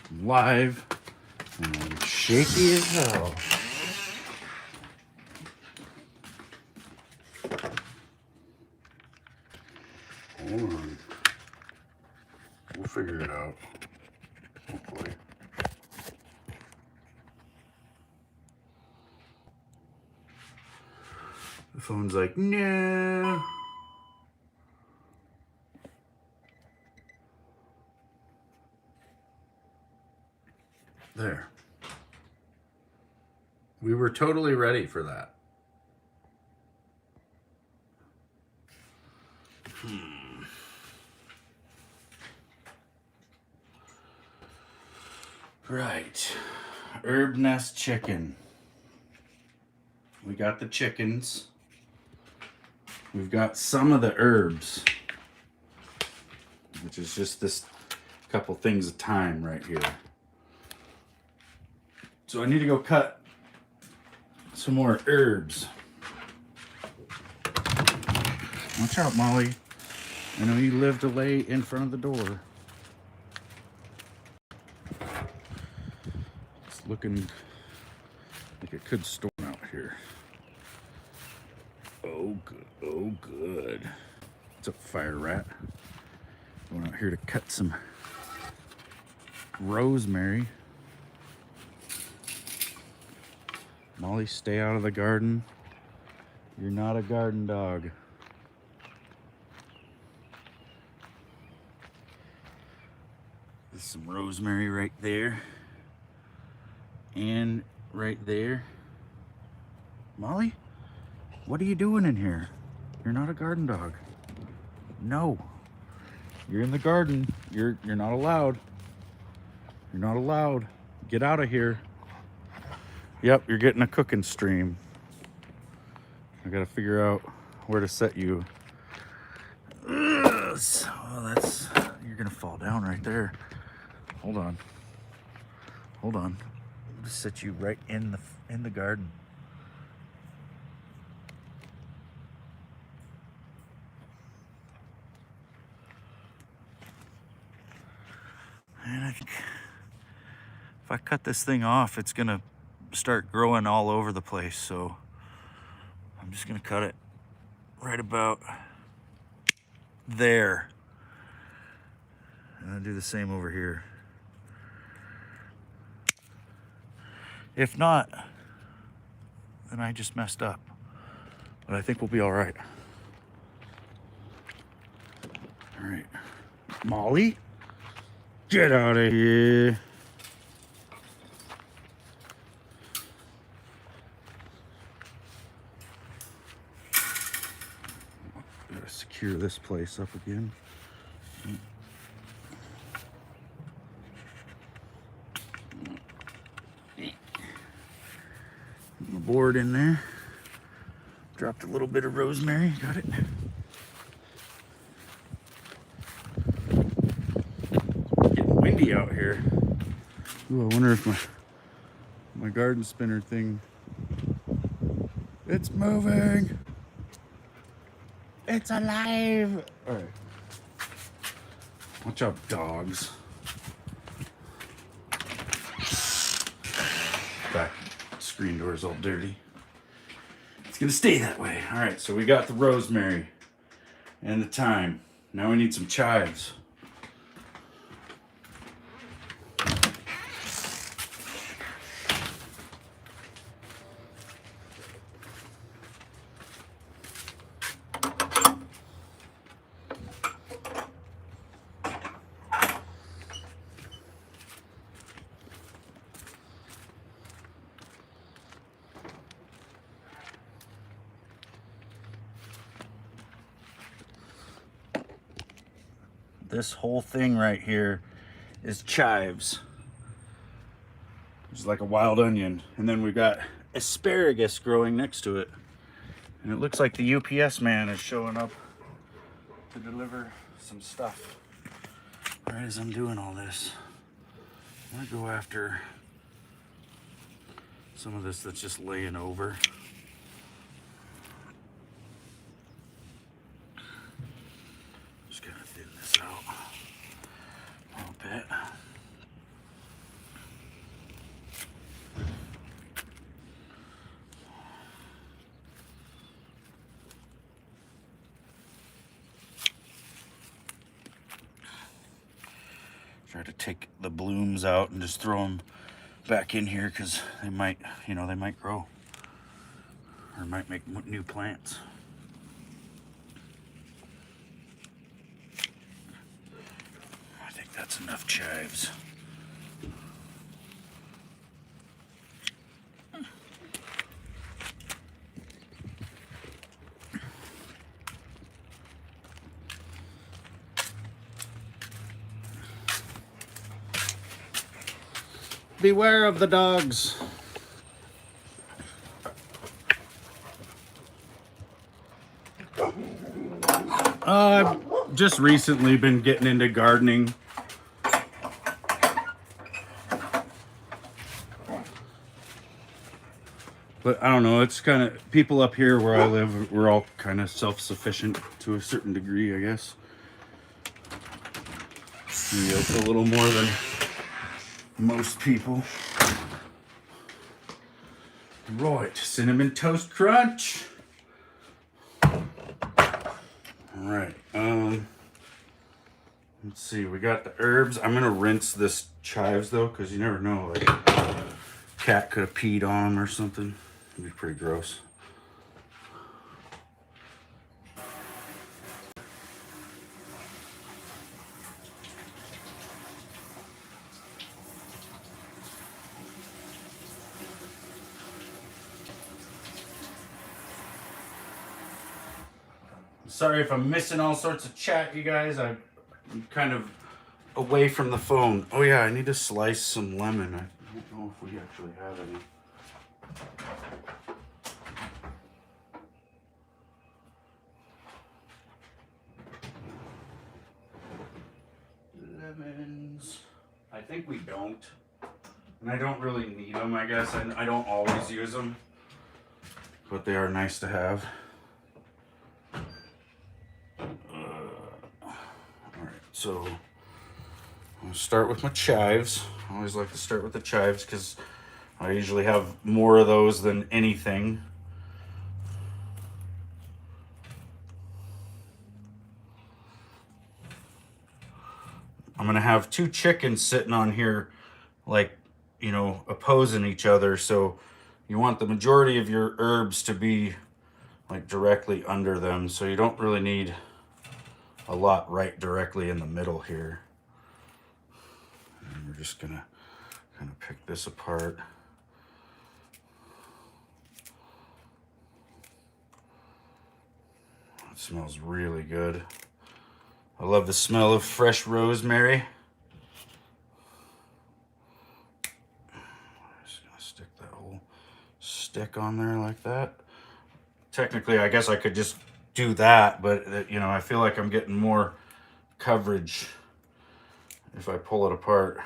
I'm live and I'm shaky as hell. Hold on. We'll figure it out. Hopefully. The phone's like, no. There. We were totally ready for that. Right. Herb nest chicken. We got the chickens. We've got some of the herbs, which is just this couple things of thyme right here. So I need to go cut some more herbs. Watch out, Molly. I know you live to lay in front of the door. It's looking like it could storm out here. Oh, good. Oh, good. What's up, fire rat? Going out here to cut some rosemary. Molly, stay out of the garden. You're not a garden dog. There's some rosemary right there. And right there. Molly, what are you doing in here? You're not a garden dog. No. You're in the garden. You're not allowed. You're not allowed. Get out of here. Yep, you're getting a cooking stream. I gotta figure out where to set you. Ugh, so that's, you're gonna fall down right there. Hold on. Hold on. I'll just set you right in the garden. And I think if I cut this thing off, it's gonna start growing all over the place. So I'm just gonna cut it right about there. And I'll do the same over here. If not, then I just messed up. But I think we'll be all right. All right. Molly, get out of here. Gotta secure this place up again. Board in there. Dropped a little bit of rosemary. Got it. Getting windy out here. Ooh, I wonder if my garden spinner thing. It's moving. It's alive. All right. Watch out, dogs. Back screen door's all dirty. It's gonna stay that way. All right, so we got the rosemary and the thyme. Now we need some chives. This whole thing right here is chives. It's like a wild onion. And then we've got asparagus growing next to it. And it looks like the UPS man is showing up to deliver some stuff. Right as I'm doing all this, I'm gonna go after some of this that's just laying over. Just gotta thin this out a little bit. Try to take the blooms out and just throw them back in here because they might, you know, they might grow or might make new plants. I think that's enough chives. Beware of the dogs. I've just recently been getting into gardening. But I don't know, it's kind of, people up here where I live, we're all kind of self-sufficient to a certain degree, I guess. Maybe a little more than most people. Right, Cinnamon Toast Crunch. All right, let's see, we got the herbs. I'm gonna rinse this chives though, because you never know, like cat could have peed on them or something. It'd be pretty gross. Sorry if I'm missing all sorts of chat, you guys. I'm kind of away from the phone. Oh yeah, I need to slice some lemon. I don't know if we actually have any. Lemons. I think we don't. And I don't really need them, I guess. I don't always use them. But they are nice to have. So I'll start with my chives. I always like to start with the chives because I usually have more of those than anything. I'm gonna have two chickens sitting on here, like, you know, opposing each other. So you want the majority of your herbs to be like directly under them. So you don't really need a lot right directly in the middle here. And we're just gonna kind of pick this apart. It smells really good. I love the smell of fresh rosemary. Just gonna stick that whole stick on there like that. Technically, I guess I could just do that, but you know, I feel like I'm getting more coverage if I pull it apart.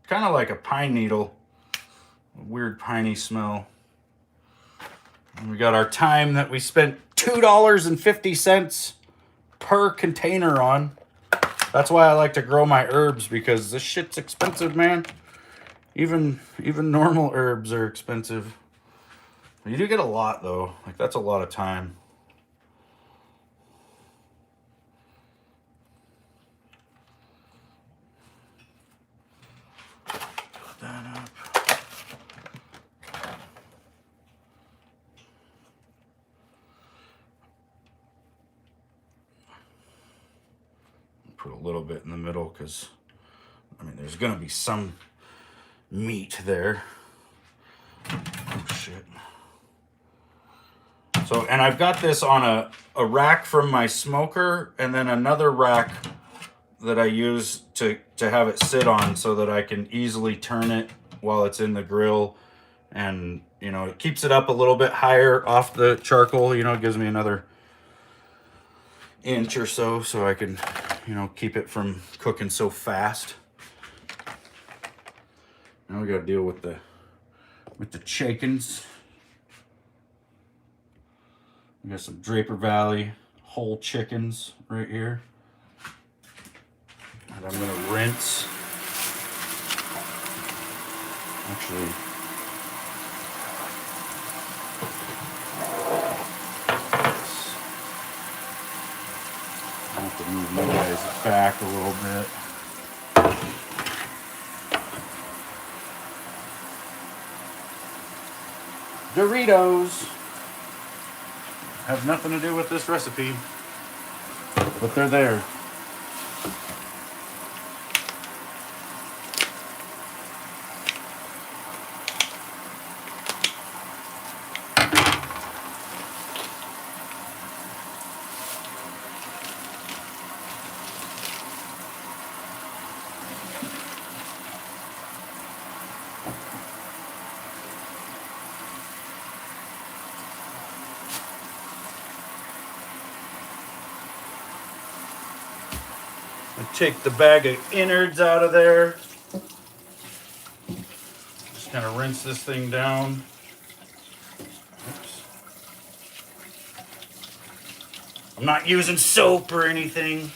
Kind of like a pine needle, a weird piney smell. And we got our thyme that we spent $2.50 per container on. That's why I like to grow my herbs, because this shit's expensive, man. Even normal herbs are expensive. You do get a lot though. Like, that's a lot of time. Put that up. Put a little bit in the middle because, I mean, there's gonna be some meat there. Oh shit. So, and I've got this on a rack from my smoker, and then another rack that I use to have it sit on so that I can easily turn it while it's in the grill. And, you know, it keeps it up a little bit higher off the charcoal. You know, it gives me another inch or so I can, you know, keep it from cooking so fast. Now we got to deal with the chickens. We got some Draper Valley whole chickens right here. And I'm gonna rinse. Actually, I have to move you guys back a little bit. Doritos have nothing to do with this recipe, but they're there. Take the bag of innards out of there. Just kind of rinse this thing down. Oops. I'm not using soap or anything.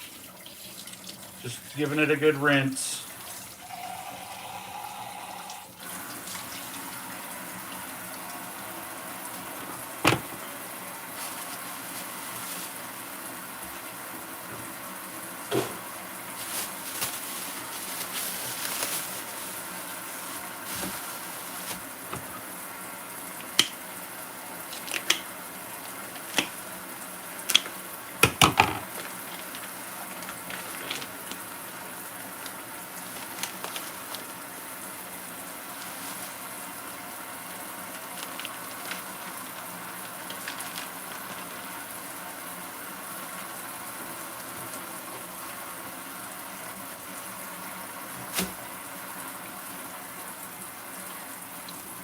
Just giving it a good rinse.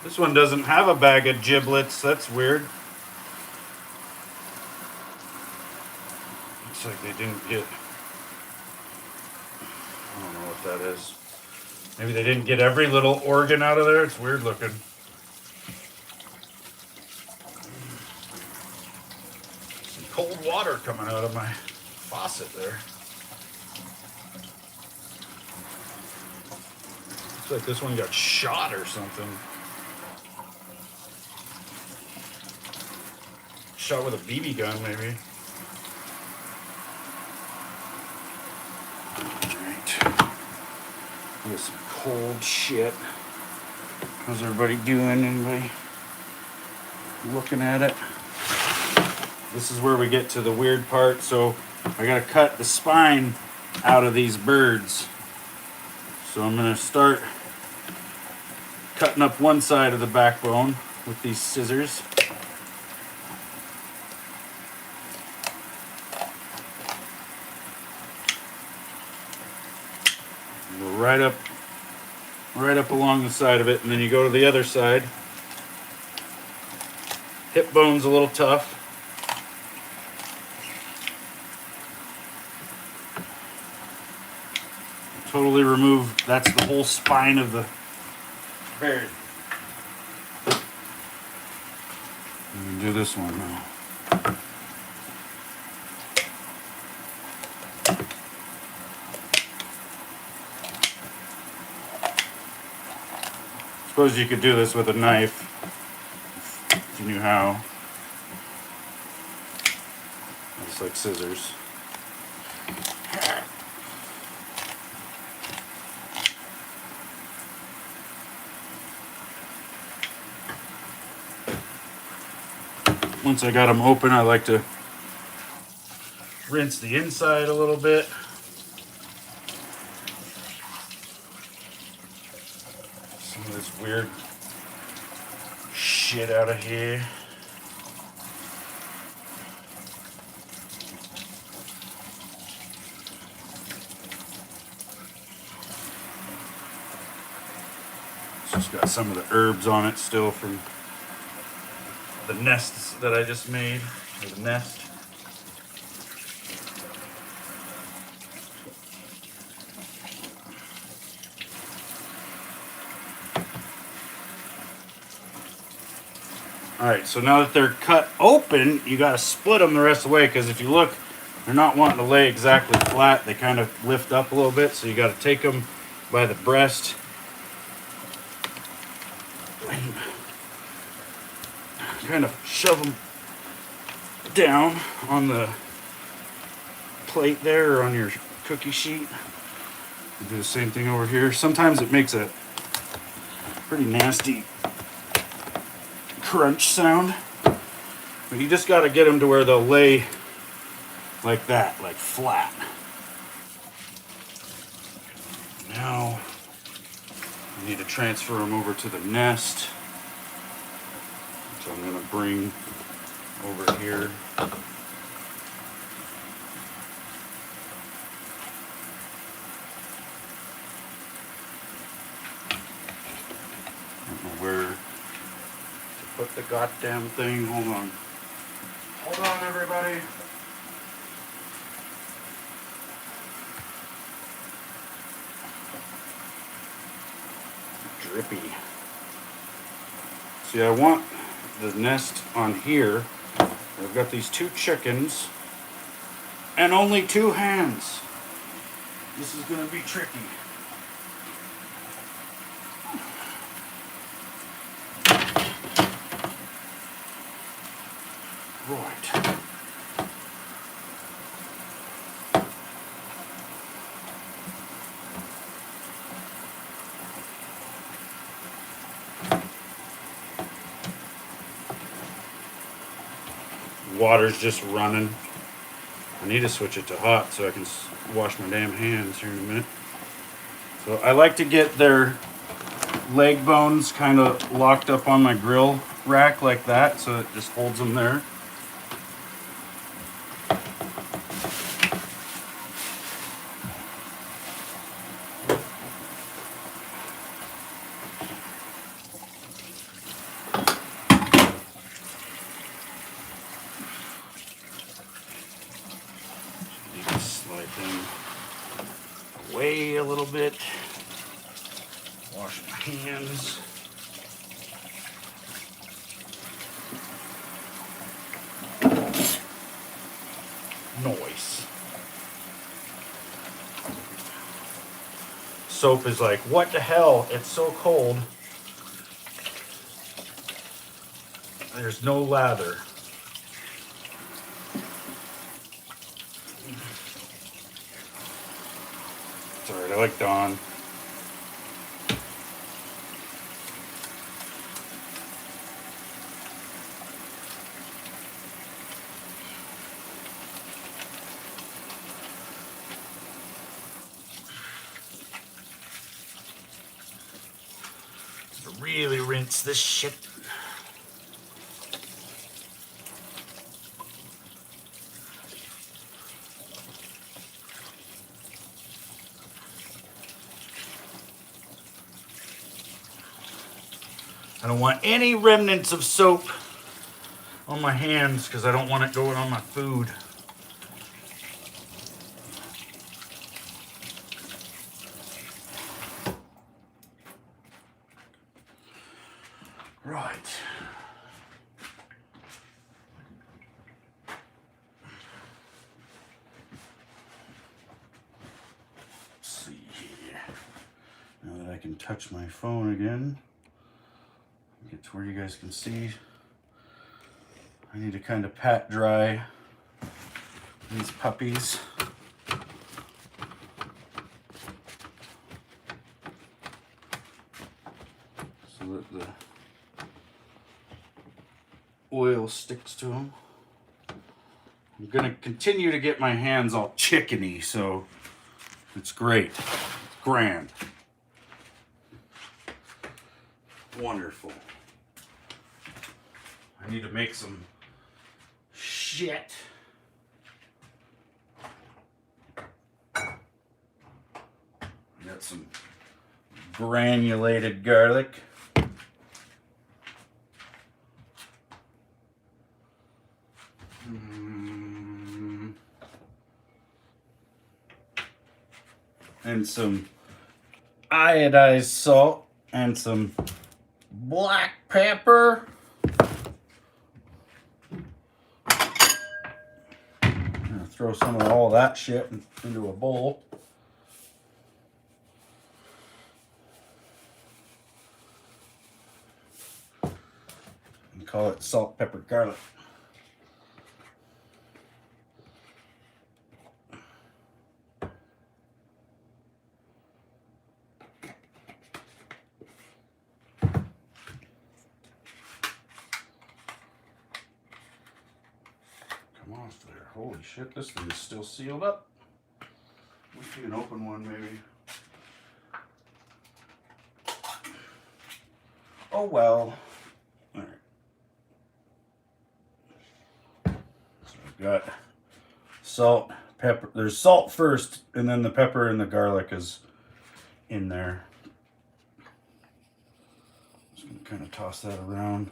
This one doesn't have a bag of giblets. That's weird. Looks like they didn't get... I don't know what that is. Maybe they didn't get every little organ out of there. It's weird looking. Some cold water coming out of my faucet there. Looks like this one got shot or something. Shot with a BB gun, maybe. Alright. Here's some cold shit. How's everybody doing? Anybody looking at it? This is where we get to the weird part. So I gotta cut the spine out of these birds. So I'm gonna start cutting up one side of the backbone with these scissors. Right up along the side of it, and then you go to the other side. Hip bone's a little tough. Totally remove, that's the whole spine of the bird. And do this one now. Suppose you could do this with a knife if you knew how. It's like scissors. Once I got them open, I like to rinse the inside a little bit. This weird shit out of here. It's just got some of the herbs on it still from the nests that I just made, or the nest. Alright, so now that they're cut open, you got to split them the rest of the way, because if you look, they're not wanting to lay exactly flat. They kind of lift up a little bit, so you got to take them by the breast. kind of shove them down on the plate there or on your cookie sheet. You do the same thing over here. Sometimes it makes a pretty nasty crunch sound, but you just got to get them to where they'll lay like that, like flat. Now I need to transfer them over to the nest, so I'm going to bring over here. Where to put the goddamn thing. Hold on. Hold on, everybody. Drippy. See, I want the nest on here. I've got these 2 chickens and only 2 hens. This is going to be tricky. Right. Water's just running. I need to switch it to hot so I can wash my damn hands here in a minute. So I like to get their leg bones kind of locked up on my grill rack like that, so it just holds them there. Slide them away a little bit. Wash my hands. Noise. Soap is like, what the hell? It's so cold. There's no lather. It's alright, I like Dawn. Really rinse this shit. I don't want any remnants of soap on my hands because I don't want it going on my food. Right. Let's see here. Now that I can touch my phone again, get to where you guys can see. I need to kind of pat dry these puppies. So that the oil sticks to them. I'm gonna continue to get my hands all chickeny, so it's great. It's grand. Wonderful. I need to make some shit. Got some granulated garlic. And some iodized salt and some black pepper. I'm gonna throw some of all that shit into a bowl. Call it salt, pepper, garlic. Come off there. Holy shit, this thing is still sealed up. Wish you can open one maybe. Oh well. Alright. So I've got salt, pepper. There's salt first, and then the pepper and the garlic is in there. Just gonna kind of toss that around.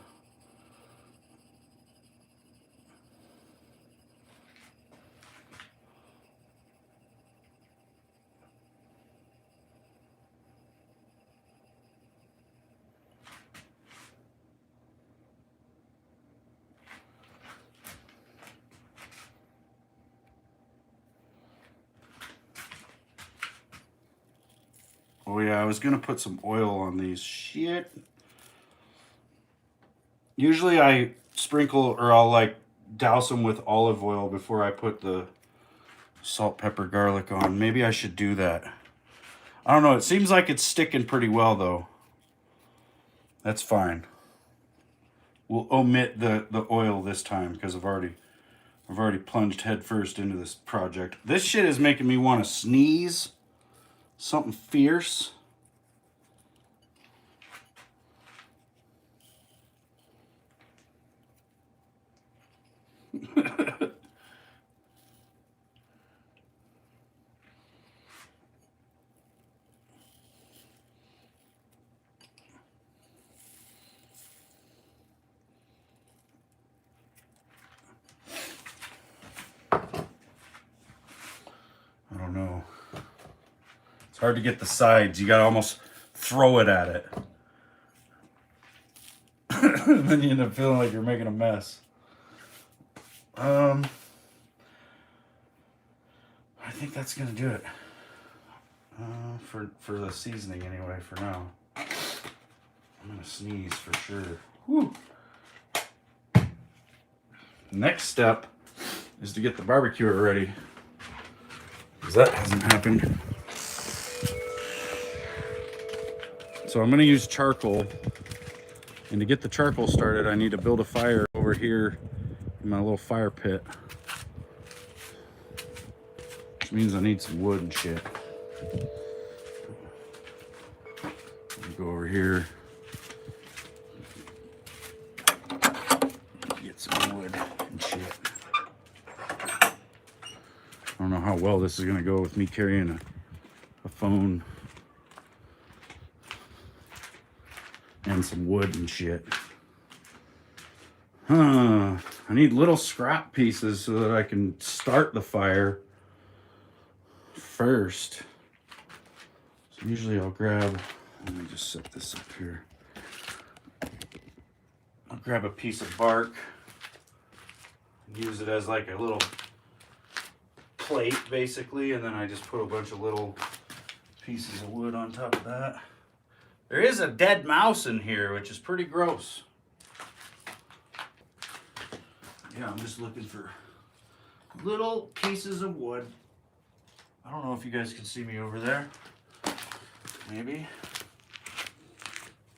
Oh yeah, I was gonna put some oil on these. Shit. Usually I sprinkle, or I'll like douse them with olive oil before I put the salt, pepper, garlic on. Maybe I should do that. I don't know. It seems like it's sticking pretty well though. That's fine. We'll omit the oil this time because I've already plunged headfirst into this project. This shit is making me want to sneeze. Something fierce. I don't know. It's hard to get the sides. You gotta almost throw it at it. Then you end up feeling like you're making a mess. I think that's gonna do it. For the seasoning anyway, for now. I'm gonna sneeze for sure. Whew. Next step is to get the barbecue ready. Because that hasn't happened. So I'm gonna use charcoal. And to get the charcoal started, I need to build a fire over here in my little fire pit. Which means I need some wood and shit. Go over here. Get some wood and shit. I don't know how well this is gonna go with me carrying a phone and some wood and shit. I need little scrap pieces so that I can start the fire first. So usually I'll grab, let me just set this up here. I'll grab a piece of bark and use it as like a little plate basically, and then I just put a bunch of little pieces of wood on top of that. There is a dead mouse in here, which is pretty gross. Yeah, I'm just looking for little pieces of wood. I don't know if you guys can see me over there. Maybe.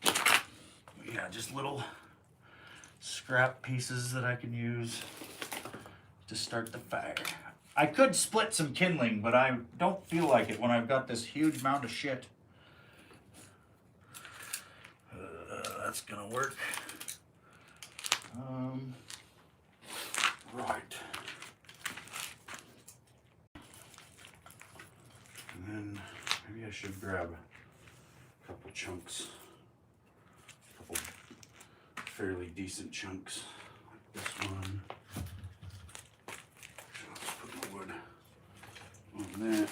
Yeah, just little scrap pieces that I can use to start the fire. I could split some kindling, but I don't feel like it when I've got this huge mound of shit. That's gonna work. Right. And then maybe I should grab a couple chunks. A couple fairly decent chunks. Like this one. Let's put the wood on that.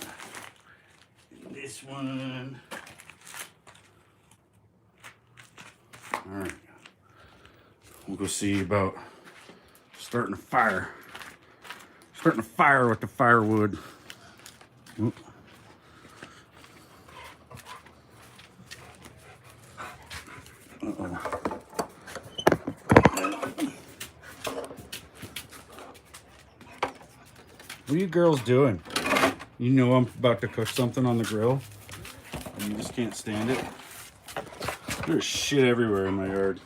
And this one. Alright. We'll go see about starting a fire. Starting a fire with the firewood. Oop. Uh-oh. What are you girls doing? You know I'm about to cook something on the grill, and you just can't stand it. There's shit everywhere in my yard.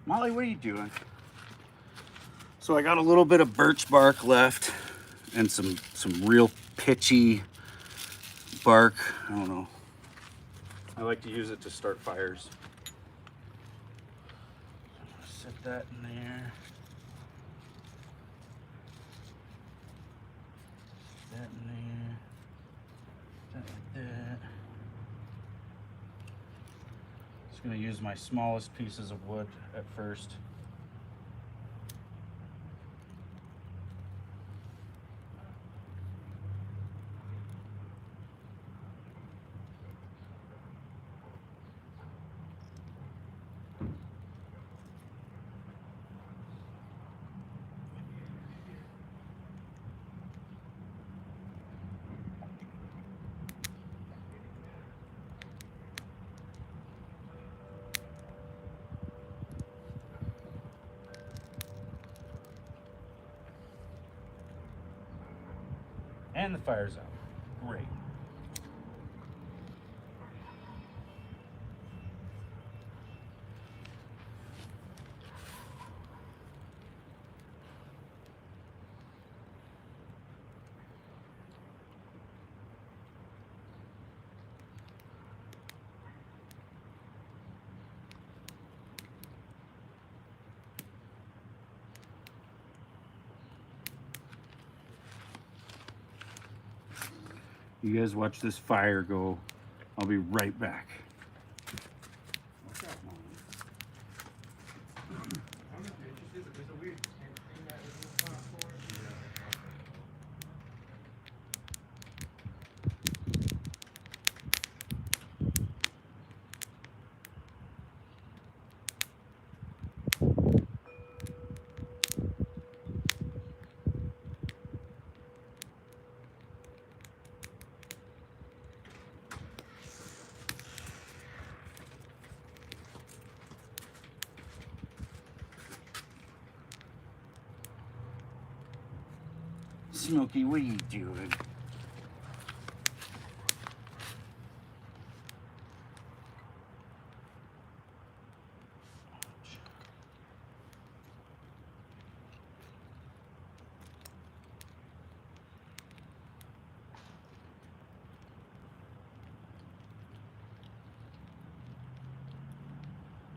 Molly, what are you doing? So I got a little bit of birch bark left and some real pitchy bark. I don't know. I like to use it to start fires. Set that in there. That in there. That like that. Just gonna use my smallest pieces of wood at first. And the fire's out. Great. You guys watch this fire go. I'll be right back. Smokey, what are you doing?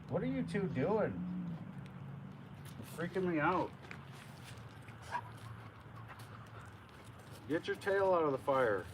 What are you two doing? You're freaking me out. Get your tail out of the fire.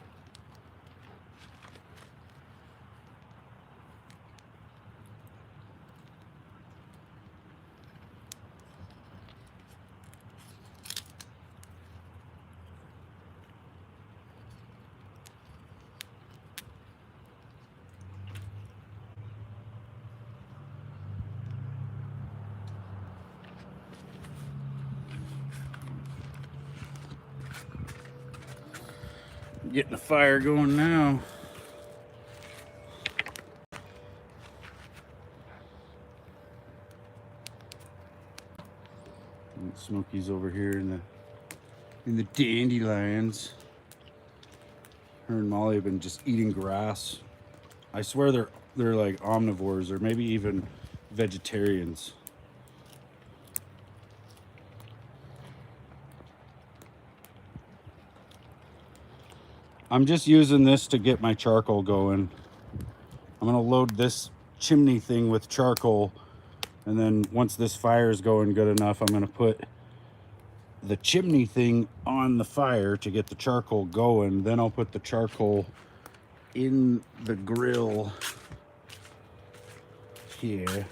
Getting the fire going now. And Smokey's over here in the dandelions. Her and Molly have been just eating grass. I swear they're like omnivores or maybe even vegetarians. I'm just using this to get my charcoal going. I'm gonna load this chimney thing with charcoal, and then once this fire is going good enough, I'm gonna put the chimney thing on the fire to get the charcoal going. Then I'll put the charcoal in the grill here.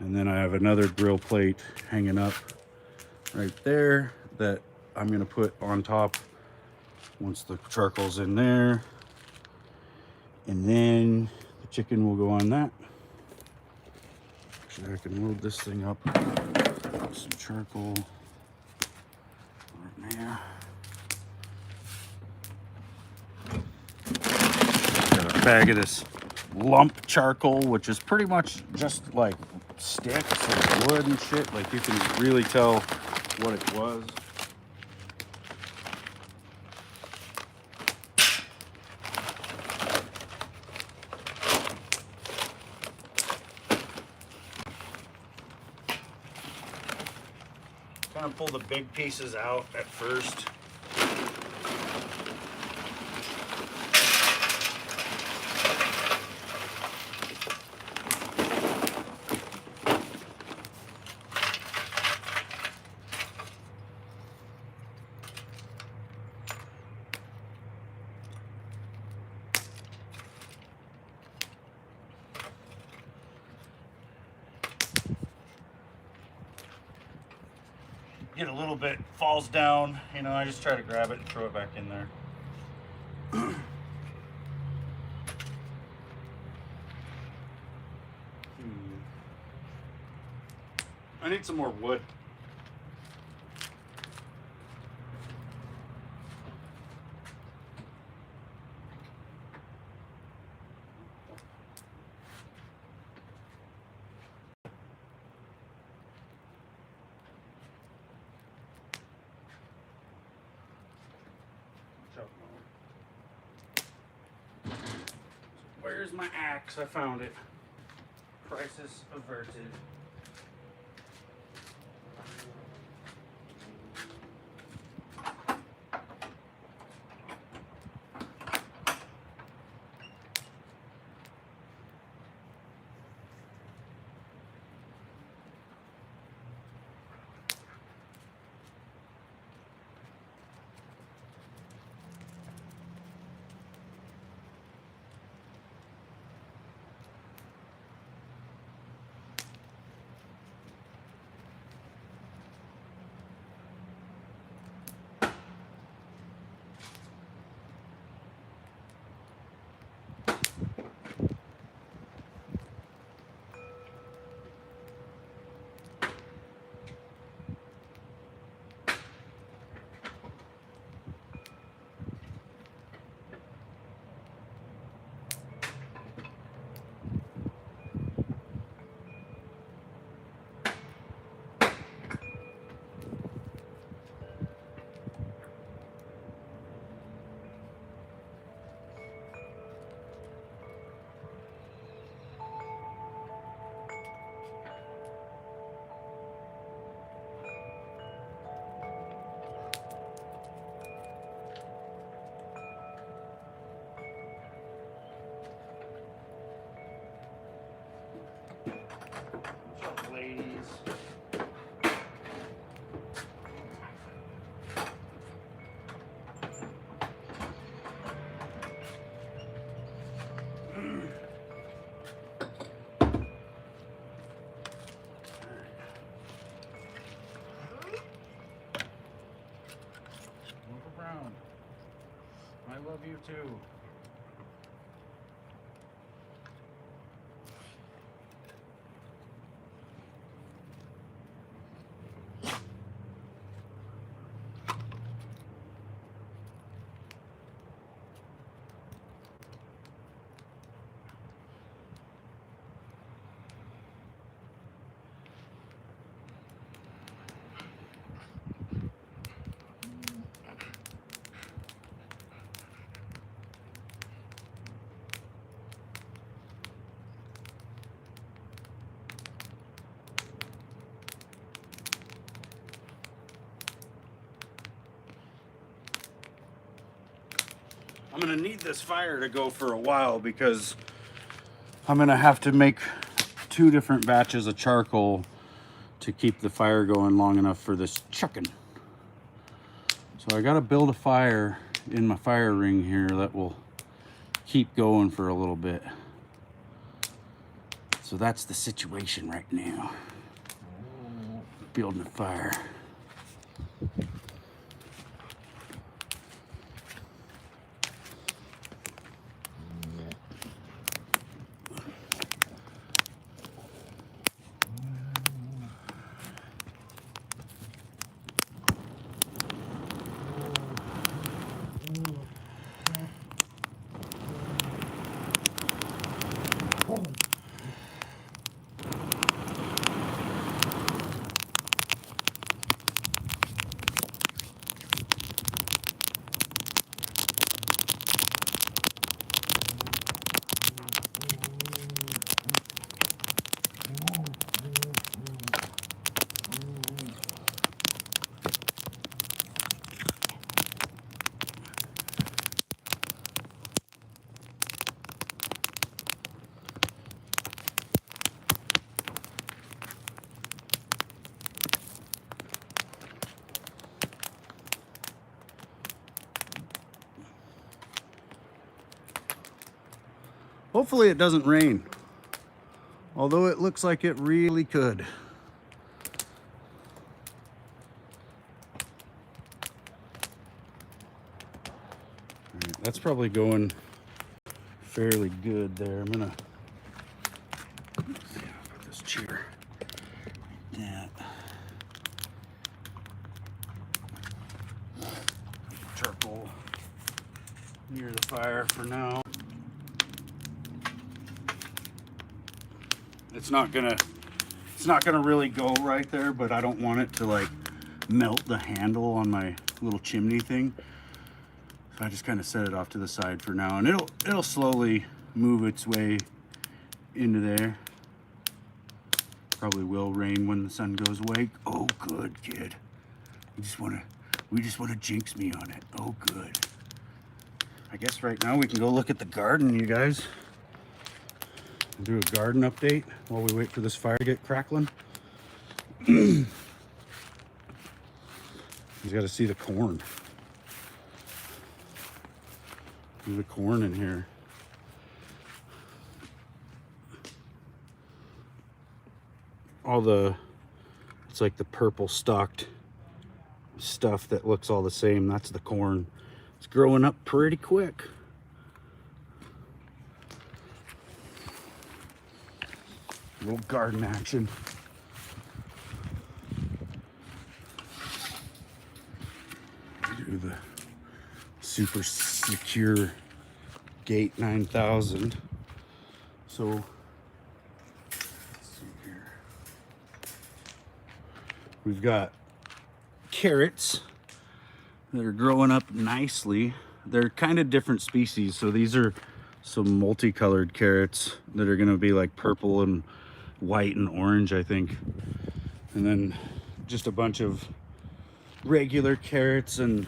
And then I have another grill plate hanging up right there that I'm gonna put on top once the charcoal's in there. And then the chicken will go on that. Actually, I can load this thing up. Some charcoal right there. Got a bag of this lump charcoal, which is pretty much just like sticks and wood and shit. Like, you can really tell what it was. Kind of pull the big pieces out at first. Get a little bit, falls down, you know, I just try to grab it and throw it back in there. I need some more wood. Where's my axe? I found it. Crisis averted. What's up, ladies? Uncle Brown, I love you too. I'm gonna need this fire to go for a while because I'm gonna have to make 2 different batches of charcoal to keep the fire going long enough for this chicken. So I gotta build a fire in my fire ring here that will keep going for a little bit. So that's the situation right now. Building a fire. Hopefully it doesn't rain, although it looks like it really could. All right, that's probably going fairly good there. I'm gonna put this chair like that. Charcoal near the fire for now. It's not gonna really go right there, but I don't want it to like melt the handle on my little chimney thing. So I just kind of set it off to the side for now, and it'll slowly move its way into there. Probably will rain when the sun goes away. Oh, good, kid. We just wanna jinx me on it. Oh, good. I guess right now we can go look at the garden, you guys. Do a garden update while we wait for this fire to get crackling. You got to see the corn. There's the corn in here. It's like the purple stalked stuff that looks all the same. That's the corn. It's growing up pretty quick. Little garden action. Do the super secure Gate 9000. So let's see here. We've got carrots that are growing up nicely. They're kind of different species, so these are some multicolored carrots that are going to be like purple and white and orange, I think. And then just a bunch of regular carrots, and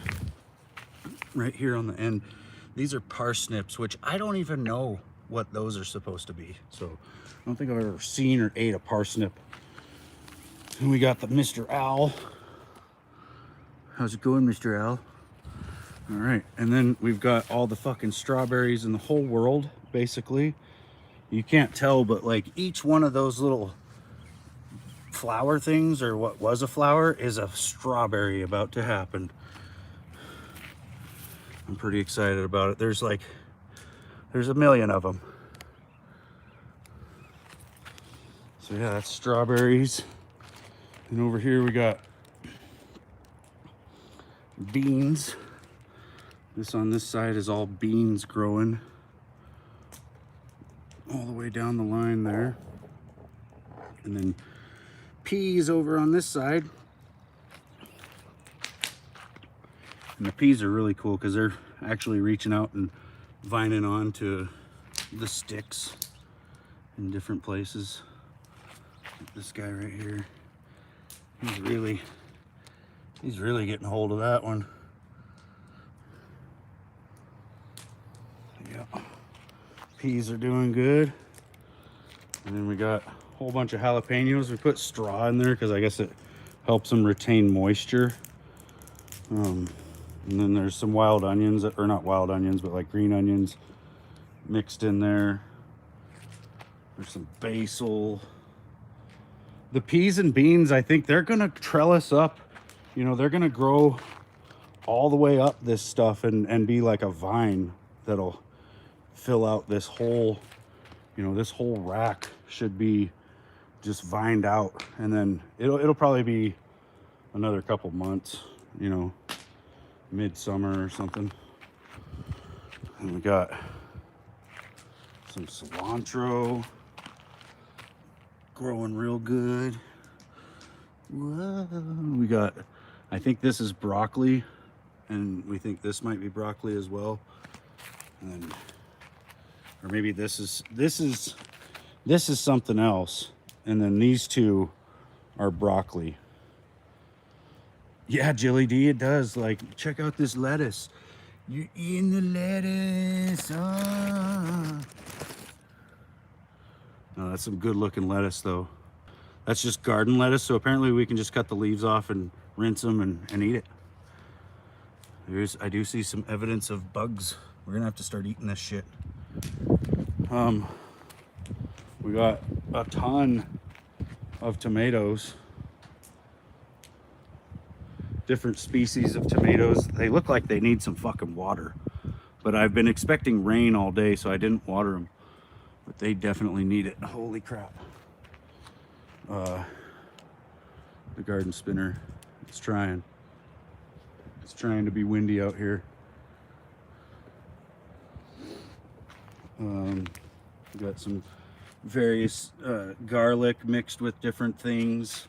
right here on the end, these are parsnips, which I don't even know what those are supposed to be. So I don't think I've ever seen or ate a parsnip. And we got the Mr. Owl. How's it going, Mr. Owl? All right, and then we've got all the fucking strawberries in the whole world, basically. You can't tell, but like each one of those little flower things, or what was a flower, is a strawberry about to happen. I'm pretty excited about it. There's a million of them. So yeah, that's strawberries. And over here we got beans. This on this side is all beans growing all the way down the line there. And then peas over on this side. And the peas are really cool because they're actually reaching out and vining onto the sticks in different places. Like this guy right here, he's really getting a hold of that one. Peas are doing good. And then we got a whole bunch of jalapenos. We put straw in there because I guess it helps them retain moisture. And then there's some wild onions, or not wild onions, but like green onions mixed in there. There's some basil. The peas and beans, I think they're gonna trellis up. You know, they're gonna grow all the way up this stuff and be like a vine that'll fill out this whole, you know, this whole rack should be just vined out. And then it'll probably be another couple months, you know, midsummer or something. And we got some cilantro growing real good. Whoa. We got, I think this is broccoli, and we think this might be broccoli as well. And then, or maybe this is something else. And then these two are broccoli. Yeah, Jilly D, it does. Like, check out this lettuce. You're in the lettuce. Oh. No, that's some good looking lettuce though. That's just garden lettuce. So apparently we can just cut the leaves off and rinse them and eat it. I do see some evidence of bugs. We're gonna have to start eating this shit. We got a ton of tomatoes. Different species of tomatoes. They look like they need some fucking water, but I've been expecting rain all day, so I didn't water them, but they definitely need it. Holy crap. The garden spinner, it's trying to be windy out here. We got some various garlic mixed with different things,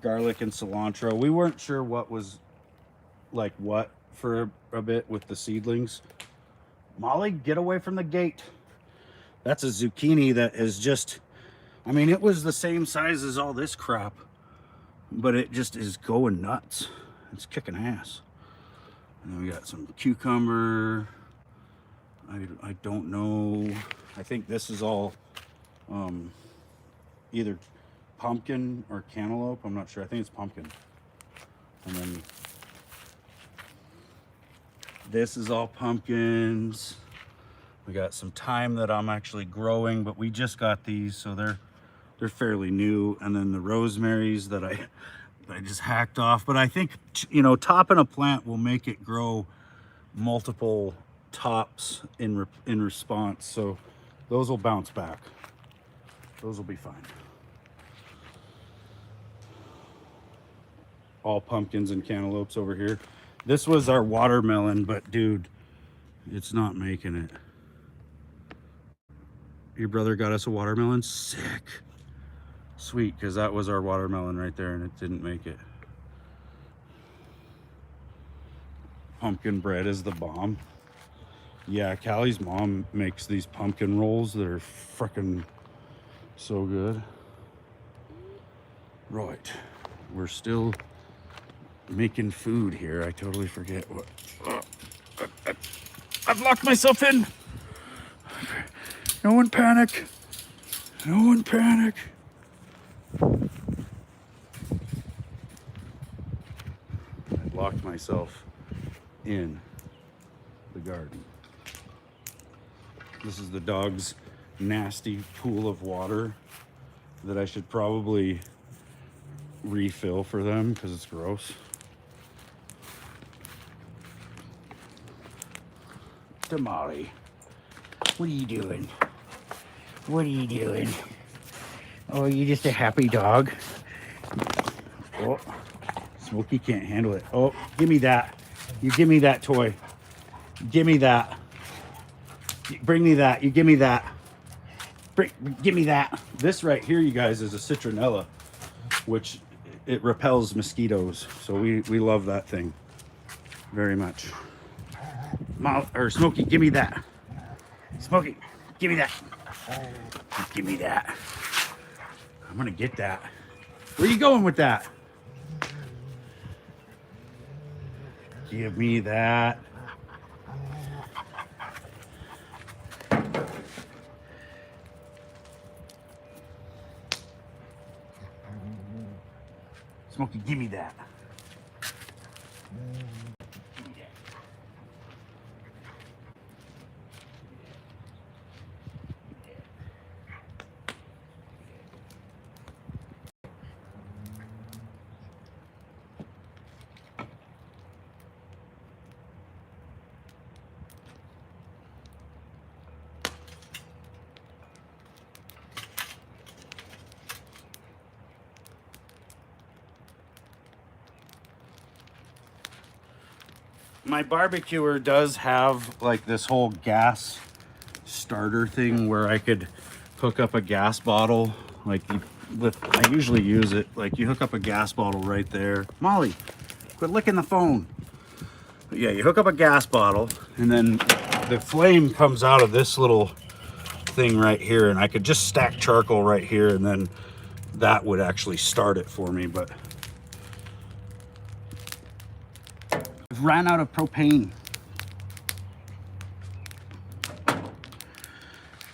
garlic and cilantro. We weren't sure what was like what for a bit with the seedlings. Molly, get away from the gate. That's a zucchini that is just, I mean, it was the same size as all this crap, but it just is going nuts. It's kicking ass. And then we got some cucumber. I don't know. I think this is all either pumpkin or cantaloupe. I'm not sure. I think it's pumpkin. And then this is all pumpkins. We got some thyme that I'm actually growing, but we just got these, so they're fairly new. And then the rosemaries that I just hacked off. But I think, you know, topping a plant will make it grow multiple tops in response. So those will bounce back. Those will be fine. All pumpkins and cantaloupes over here. This was our watermelon, but dude, it's not making it. Your brother got us a watermelon? Sick. Sweet, because that was our watermelon right there and it didn't make it. Pumpkin bread is the bomb. Yeah, Callie's mom makes these pumpkin rolls that are frickin' so good. Right, we're still making food here. I totally forget what. I've locked myself in. No one panic. No one panic. I locked myself in the garden. This is the dog's nasty pool of water that I should probably refill for them because it's gross. Tamale, what are you doing? What are you doing? Oh, you just a happy dog? Oh, Smokey can't handle it. Oh, give me that. You give me that toy. Give me that. Bring me that. You give me that. Give me that. This right here, you guys, is a citronella, which it repels mosquitoes. So we love that thing very much. Smokey, give me that. Smokey, give me that. Give me that. I'm gonna get that. Where are you going with that? Give me that. Smokey, give me that. My barbecuer does have like this whole gas starter thing where I could hook up a gas bottle. Like I usually use it. Like you hook up a gas bottle right there. Molly, quit licking the phone. But yeah, you hook up a gas bottle and then the flame comes out of this little thing right here, and I could just stack charcoal right here and then that would actually start it for me. But I've ran out of propane.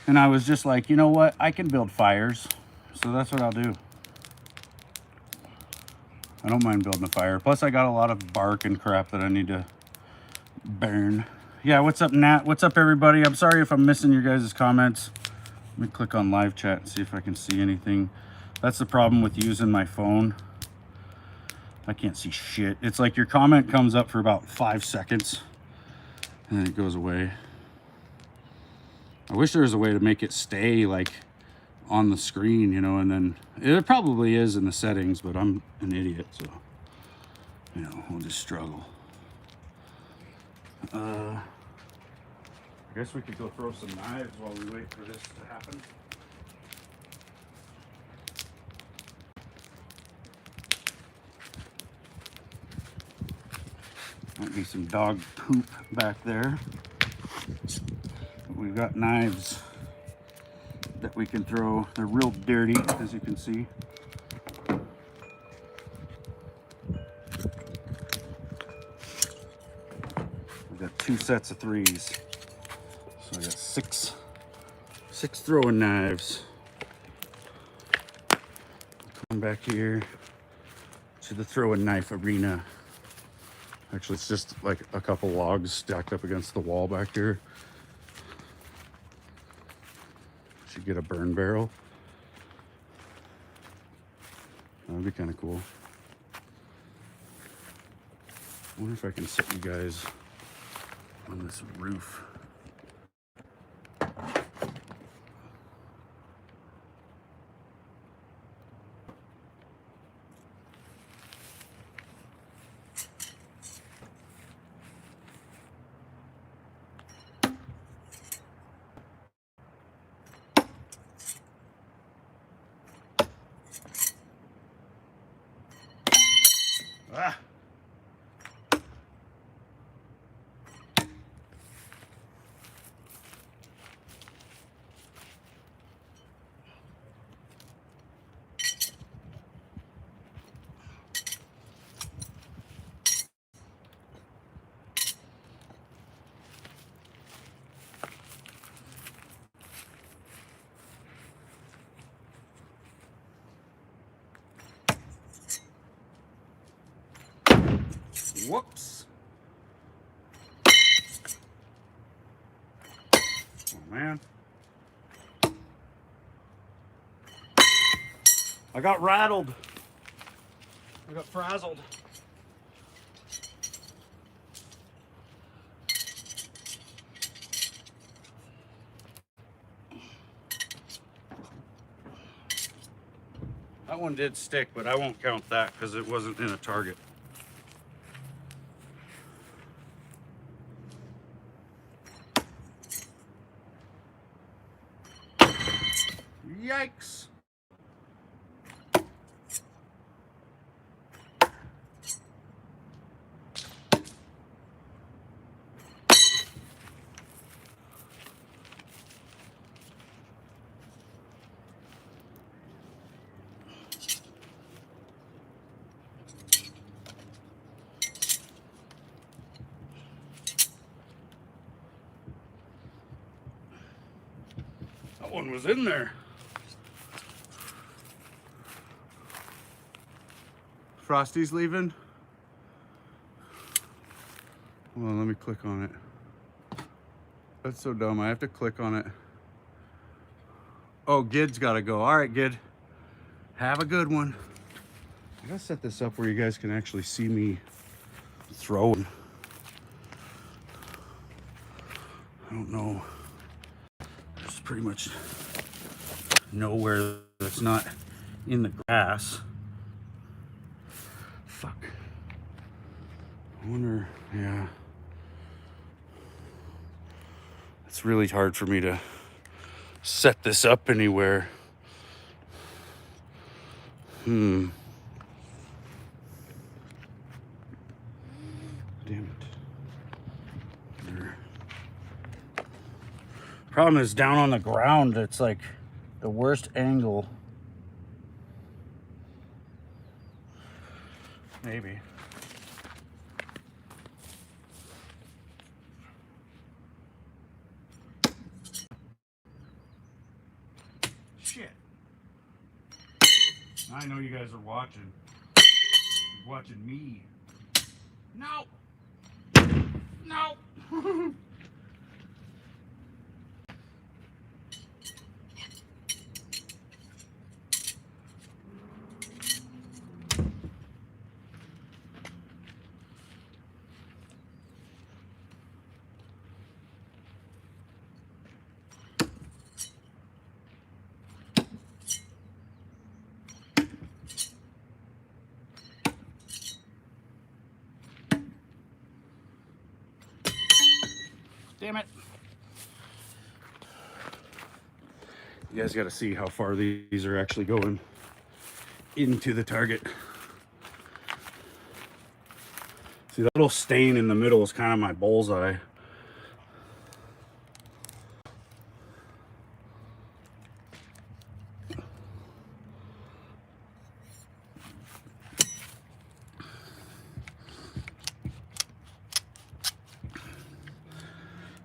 And I was just like, you know what? I can build fires. So that's what I'll do. I don't mind building a fire. Plus I got a lot of bark and crap that I need to burn. Yeah, what's up, Nat? What's up, everybody? I'm sorry if I'm missing your guys' comments. Let me click on live chat and see if I can see anything. That's the problem with using my phone. I can't see shit. It's like your comment comes up for about 5 seconds and then it goes away. I wish there was a way to make it stay like on the screen, you know, and then it probably is in the settings, but I'm an idiot, so, you know, we'll just struggle. I guess we could go throw some knives while we wait for this to happen. Might be some dog poop back there. We've got knives that we can throw. They're real dirty, as you can see. We've got 2 sets of 3s. So I got six throwing knives. Come back here to the throwing knife arena. Actually, it's just like a couple logs stacked up against the wall back here. Should get a burn barrel. That'd be kind of cool. I wonder if I can set you guys on this roof. Ah! Whoops. Oh, man. I got rattled. I got frazzled. That one did stick, but I won't count that because it wasn't in a target. Yikes. That one was in there. Frosty's leaving? Well, let me click on it. That's so dumb. I have to click on it. Oh, Gid's gotta go. All right, Gid. Have a good one. I gotta set this up where you guys can actually see me throwing. I don't know. There's pretty much nowhere that's not in the grass. Fuck. I wonder, yeah. It's really hard for me to set this up anywhere. Damn it. There. Problem is down on the ground, it's like the worst angle. Maybe. Shit. I know you guys are watching. You're watching me. No! No! Damn it. You guys got to see how far these are actually going into the target. See, that little stain in the middle is kind of my bullseye.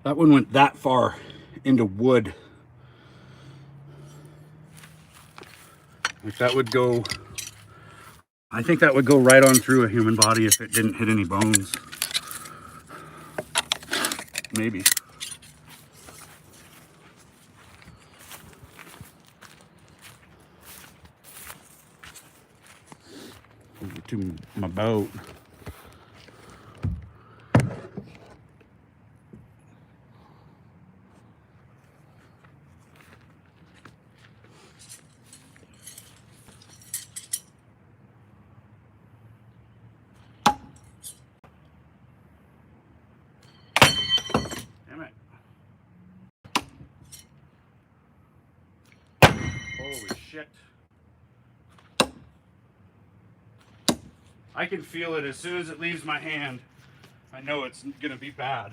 That one went that far into wood. Like that would go, I think that would go right on through a human body if it didn't hit any bones. Maybe. Over to my boat. Holy shit. I can feel it as soon as it leaves my hand. I know it's gonna be bad.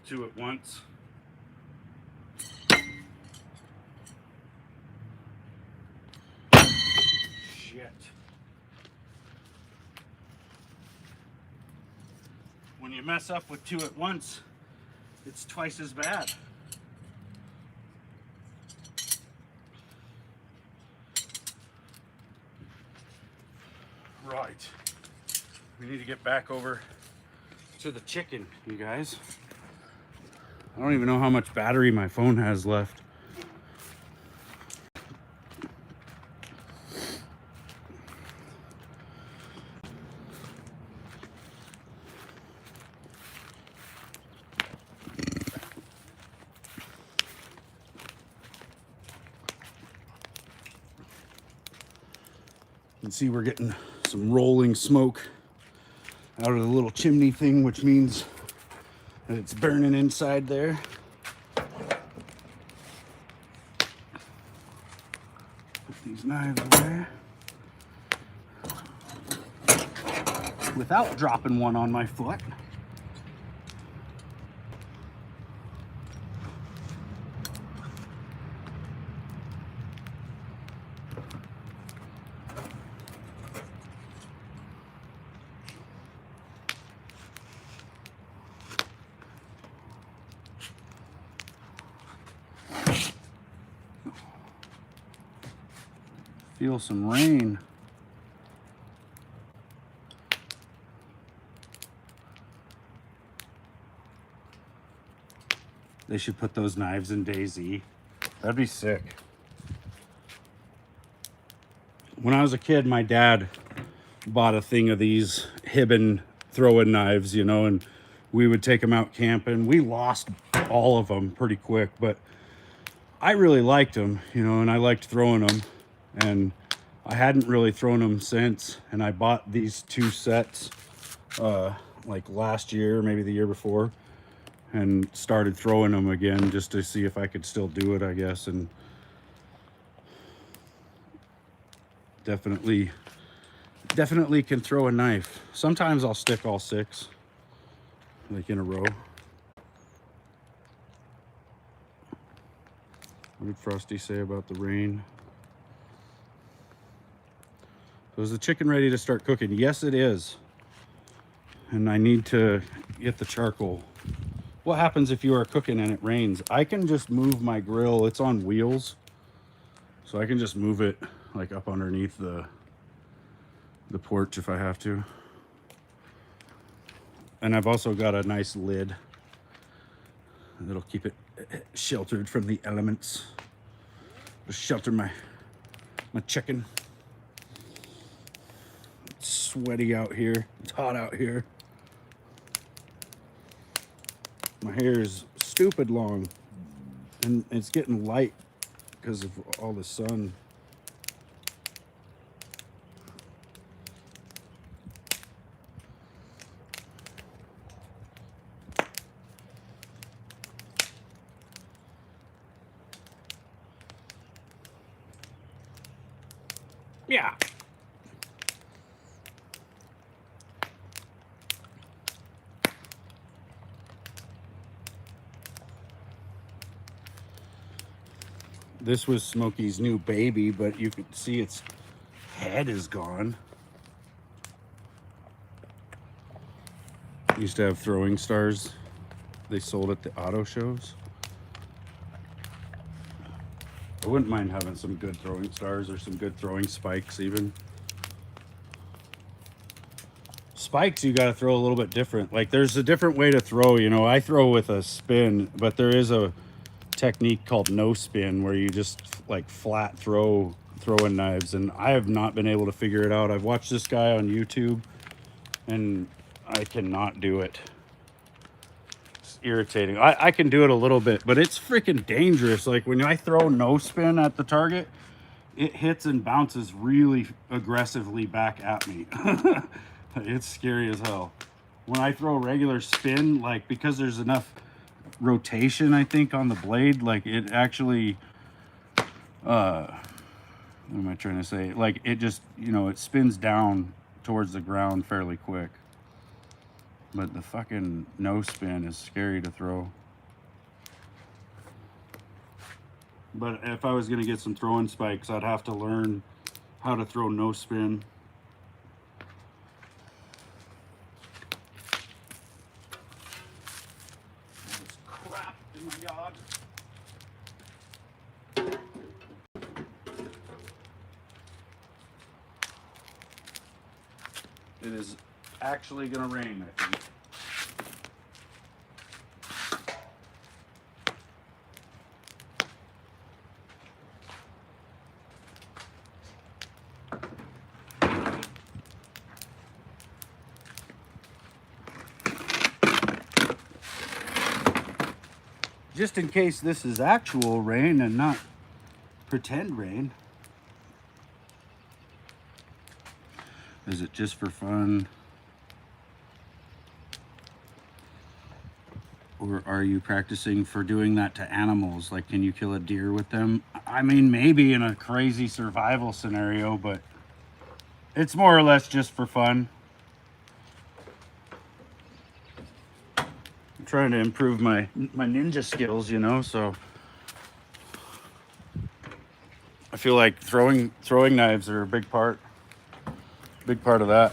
Two at once. Shit. When you mess up with two at once, it's twice as bad. Right. We need to get back over to the chicken, you guys. I don't even know how much battery my phone has left. You can see we're getting some rolling smoke out of the little chimney thing, which means that it's burning inside there. Put these knives away without dropping one on my foot. feel some rain. They should put those knives in DayZ. That'd be sick. When I was a kid, my dad bought a thing of these Hibbon throwing knives, you know, and we would take them out camping. We lost all of them pretty quick, but I really liked them, you know, and I liked throwing them. And I hadn't really thrown them since. And I bought these 2 sets like last year, maybe the year before, and started throwing them again just to see if I could still do it, I guess. And definitely can throw a knife. Sometimes I'll stick all 6 like in a row. What did Frosty say about the rain? So is the chicken ready to start cooking? Yes, it is. And I need to get the charcoal. What happens if you are cooking and it rains? I can just move my grill. It's on wheels. So I can just move it like up underneath the porch if I have to. And I've also got a nice lid that'll keep it sheltered from the elements. Just shelter my chicken. It's sweaty out here. It's hot out here. My hair is stupid long, and it's getting light because of all the sun. Yeah. This was Smokey's new baby, but you could see its head is gone. Used to have throwing stars they sold at the auto shows. I wouldn't mind having some good throwing stars or some good throwing spikes even. Spikes you got to throw a little bit different. Like there's a different way to throw, you know. I throw with a spin, but there is a technique called no spin where you just like flat throwing knives, and I have not been able to figure it out. I've watched this guy on YouTube and I cannot do it. It's irritating. I can do it a little bit, but it's freaking dangerous. Like when I throw no spin at the target, it hits and bounces really aggressively back at me. It's scary as hell. When I throw regular spin, like because there's enough rotation I think on the blade, like it actually what am I trying to say, like it just, you know, it spins down towards the ground fairly quick. But the fucking no spin is scary to throw. But if I was gonna get some throwing spikes, I'd have to learn how to throw no spin. It is actually gonna rain, I think. Just in case this is actual rain and not pretend rain. Is it just for fun? Or are you practicing for doing that to animals? Like, can you kill a deer with them? I mean, maybe in a crazy survival scenario, but it's more or less just for fun. I'm trying to improve my ninja skills, you know, so I feel like throwing knives are a big part of that.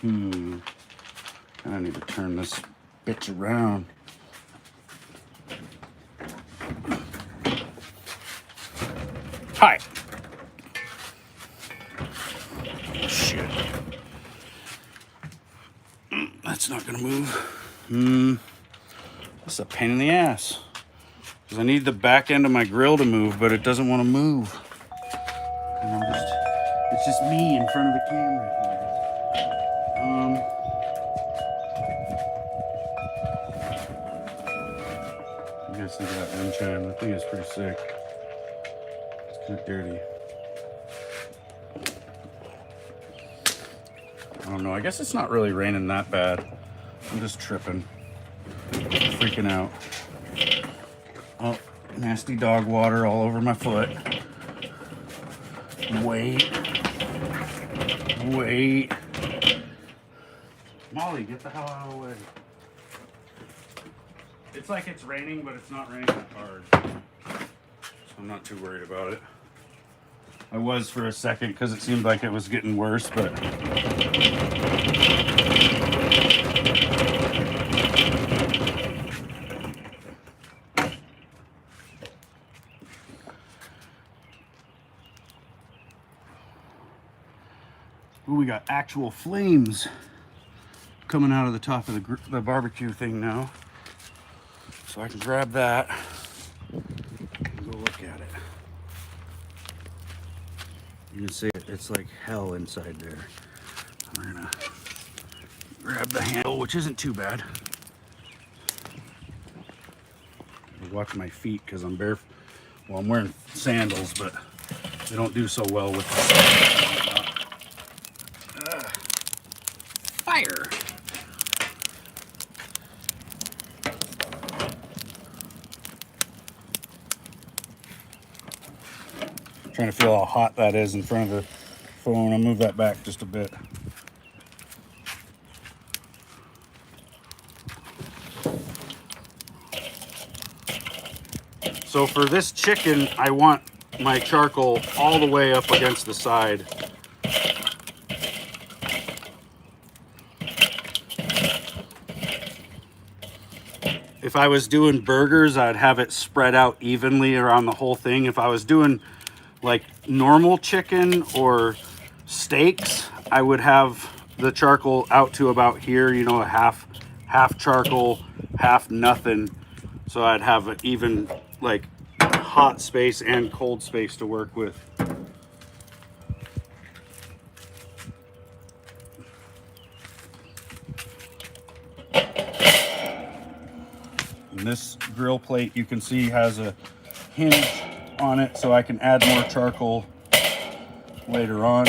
I need to turn this bitch around. Hi. Shit. That's not gonna move. It's a pain in the ass. Because I need the back end of my grill to move, but it doesn't want to move. And it's just me in front of the camera here. You guys think of that wind chime? That thing is pretty sick. It's kind of dirty. I don't know. I guess it's not really raining that bad. I'm just tripping. Freaking out. Oh, nasty dog water all over my foot. Wait. Molly, get the hell out of the way. It's like it's raining, but it's not raining that hard. So I'm not too worried about it. I was for a second because it seemed like it was getting worse, but... Ooh, we got actual flames coming out of the top of the barbecue thing now. So I can grab that and go look at it. You can see it's like hell inside there. We're gonna grab the handle, which isn't too bad. Watch my feet because I'm barefoot. Well, I'm wearing sandals, but they don't do so well with the fire. Trying to feel how hot that is in front of the phone. I'll move that back just a bit. So for this chicken, I want my charcoal all the way up against the side. If I was doing burgers, I'd have it spread out evenly around the whole thing. If I was doing like normal chicken or steaks, I would have the charcoal out to about here, you know, a half charcoal, half nothing. So I'd have an even like hot space and cold space to work with. And this grill plate, you can see, has a hinge on it, so I can add more charcoal later on.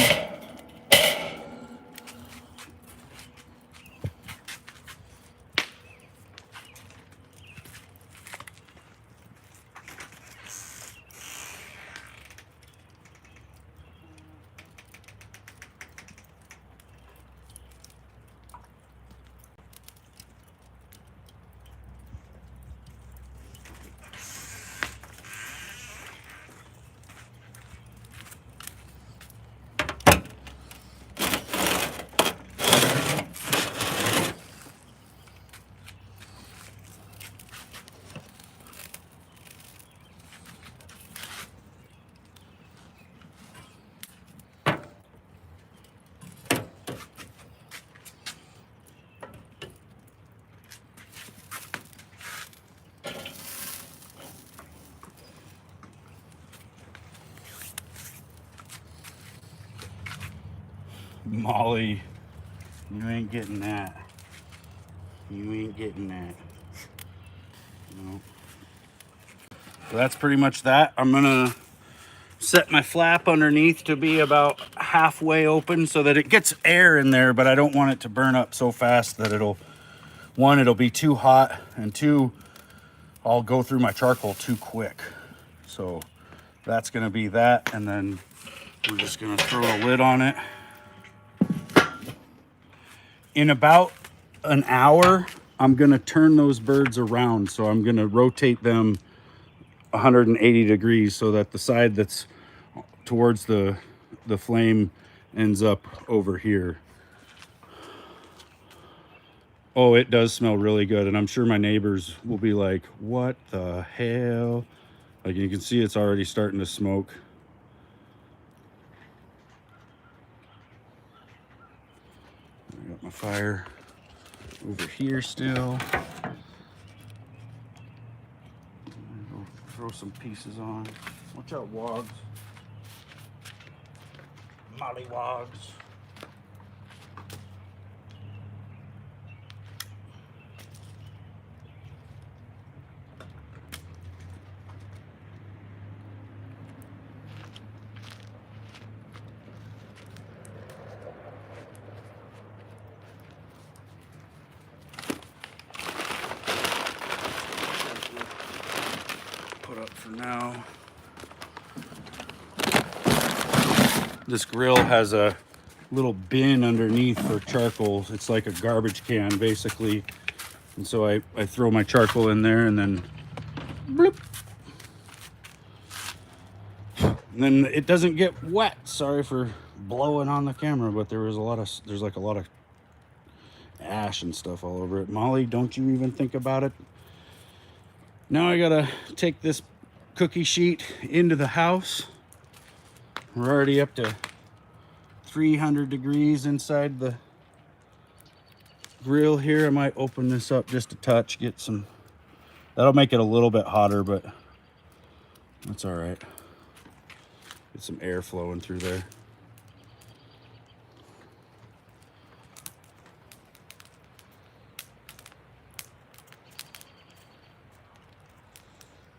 Molly, you ain't getting that. You ain't getting that. No. So that's pretty much that. I'm gonna set my flap underneath to be about halfway open so that it gets air in there, but I don't want it to burn up so fast that it'll be too hot, and two, I'll go through my charcoal too quick. So that's gonna be that, and then we're just gonna throw a lid on it. In about an hour, I'm gonna turn those birds around. So I'm gonna rotate them 180 degrees so that the side that's towards the flame ends up over here. Oh, it does smell really good, and I'm sure my neighbors will be like, what the hell? Like, you can see it's already starting to smoke. I got my fire over here still. Go throw some pieces on. Watch out, wogs. Mollywogs. Put up for now. This grill has a little bin underneath for charcoal. It's like a garbage can basically. And so I throw my charcoal in there and then bloop. And then it doesn't get wet. Sorry for blowing on the camera, but there's like a lot of ash and stuff all over it. Molly, don't you even think about it. Now I gotta take this cookie sheet into the house. We're already up to 300 degrees inside the grill here. I might open this up just a touch, get some, that'll make it a little bit hotter, but that's all right. Get some air flowing through there.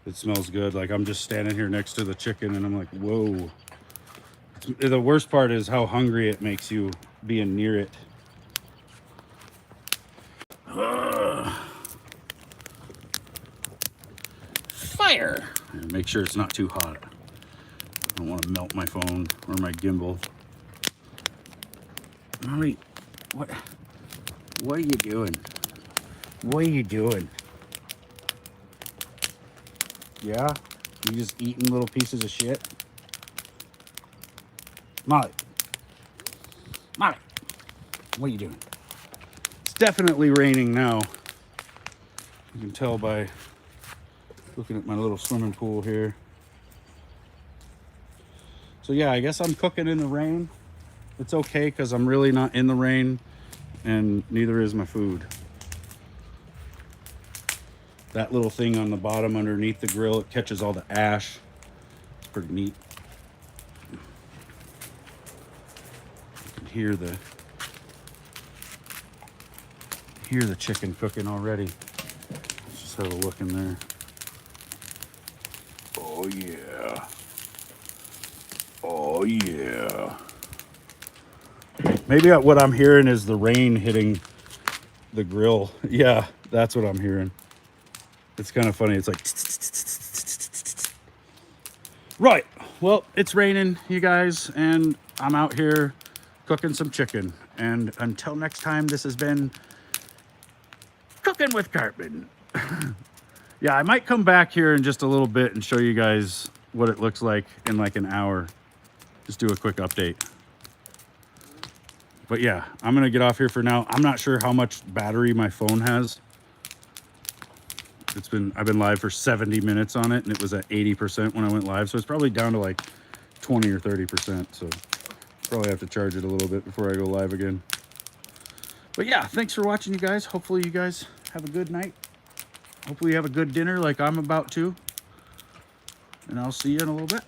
It smells good. Like, I'm just standing here next to the chicken and I'm like, whoa. The worst part is how hungry it makes you being near it. Fire! And make sure it's not too hot. I don't want to melt my phone or my gimbal. Molly, what are you doing? What are you doing? Yeah? You just eating little pieces of shit? Molly. Molly. What are you doing? It's definitely raining now. You can tell by looking at my little swimming pool here. So yeah, I guess I'm cooking in the rain. It's okay because I'm really not in the rain, and neither is my food. That little thing on the bottom underneath the grill, it catches all the ash. It's pretty neat. You can hear the chicken cooking already. Let's just have a look in there. Oh yeah. Oh yeah. Maybe what I'm hearing is the rain hitting the grill. Yeah, that's what I'm hearing. It's kind of funny. It's like... Right. Well, it's raining, you guys, and I'm out here cooking some chicken. And until next time, this has been Cooking with Cartman. Yeah, I might come back here in just a little bit and show you guys what it looks like in like an hour. Just do a quick update. But yeah, I'm going to get off here for now. I'm not sure how much battery my phone has. I've been live for 70 minutes on it, and it was at 80% when I went live. So it's probably down to like 20 or 30%. So probably have to charge it a little bit before I go live again. But yeah, thanks for watching, you guys. Hopefully you guys have a good night. Hopefully you have a good dinner like I'm about to. And I'll see you in a little bit.